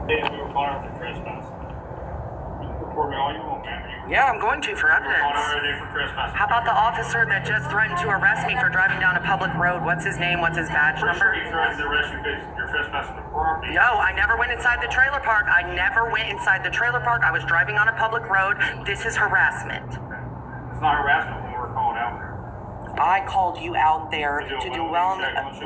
Hey, we were caught out for trespass. You can report me all you want, man. Yeah, I'm going to for Caught evidence. out every day for trespassing. How about the officer that just threatened to arrest me for driving down a public road? What's his name? What's his badge Pretty number? sure he threatened to arrest you because you're trespassing the property. No, I never went inside the trailer park. I never went inside the trailer park. I was driving on a public road. This is harassment. It's not harassment when we're called out there. I called you out there to do well,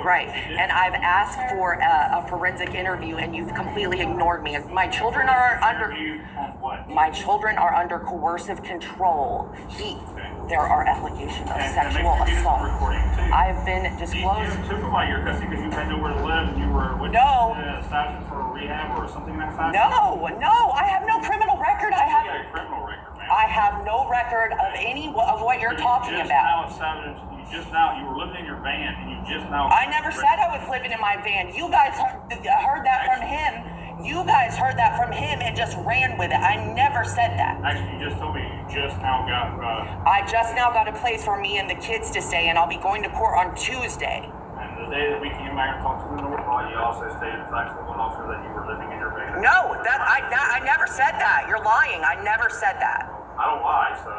right? And I've asked for a forensic interview, and you've completely ignored me. And my children are under. On what? My children are under coercive control. There are allegations of sexual assault. I've been disclosed. You took away your custody because you had nowhere to live and you were with establishment for rehab or something like that. No, I have no criminal record. You got a criminal record, man. I have no record of any of what you're talking about. You were living in your van and you just now. I never said I was living in my van. You guys heard that from him. You guys heard that from him and just ran with it. I never said that. Actually, you just told me you just now got. I just now got a place for me and the kids to stay, and I'll be going to court on Tuesday. And the day that we came back and talked to the North Law, you also stated the fact to one officer that you were living in your van. No, I never said that. You're lying. I never said that. I don't lie, so.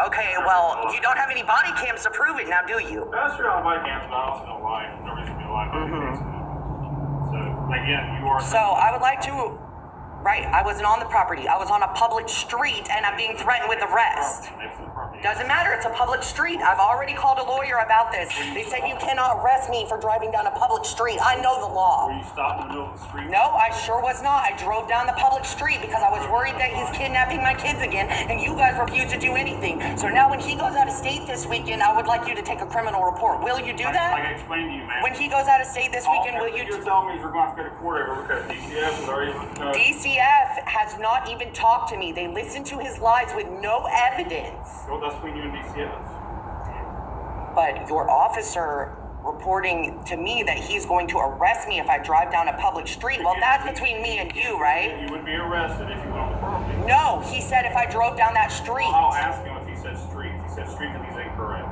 Okay, well, you don't have any body cams to prove it now, do you? That's true on body cams, but I also don't lie. There's no reason for me to lie about anything. So, again, you are. So, I would like to. Right, I wasn't on the property. I was on a public street, and I'm being threatened with arrest. Doesn't matter, it's a public street. I've already called a lawyer about this. They said you cannot arrest me for driving down a public street. I know the law. Were you stopped in the middle of the street? No, I sure was not. I drove down the public street because I was worried that he's kidnapping my kids again, and you guys refused to do anything. So now when he goes out of state this weekend, I would like you to take a criminal report. Will you do that? Like I explained to you, man. When he goes out of state this weekend, will you... You're telling me you're going to have to go to court over because DCF is already... DCF has not even talked to me. They listened to his lies with no evidence. Well, that's between you and DCF. But your officer reporting to me that he's going to arrest me if I drive down a public street, well, that's between me and you, right? You would be arrested if you went on the property. No, he said if I drove down that street. Well, I'll ask him if he said street. If he said street, then he's incorrect.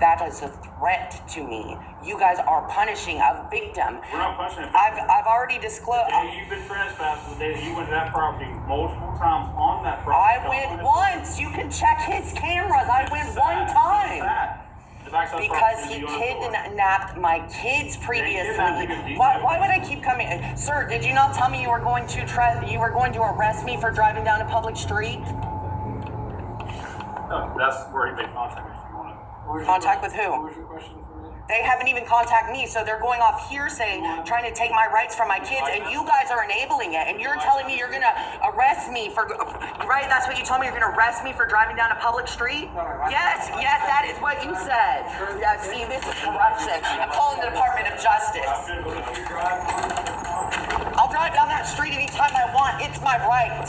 That is a threat to me. You guys are punishing a victim. We're not punishing a victim. I've already disclosed. The day you've been trespassed, the day that you went to that property multiple times on that property. I went once. You can check his cameras. I went one time. Because he kidnapped my kids previously. Why would I keep coming? Sir, did you not tell me you were going to arrest me for driving down a public street? No, that's where they contact me if you want to. Contact with who? What was your question for me? They haven't even contacted me, so they're going off hearsay, trying to take my rights from my kids, and you guys are enabling it, and you're telling me you're gonna arrest me for, right? That's what you told me, you're gonna arrest me for driving down a public street? Yes, that is what you said. Yeah, see, this is corruption. I'm calling the Department of Justice. I'll drive down that street anytime I want. It's my right.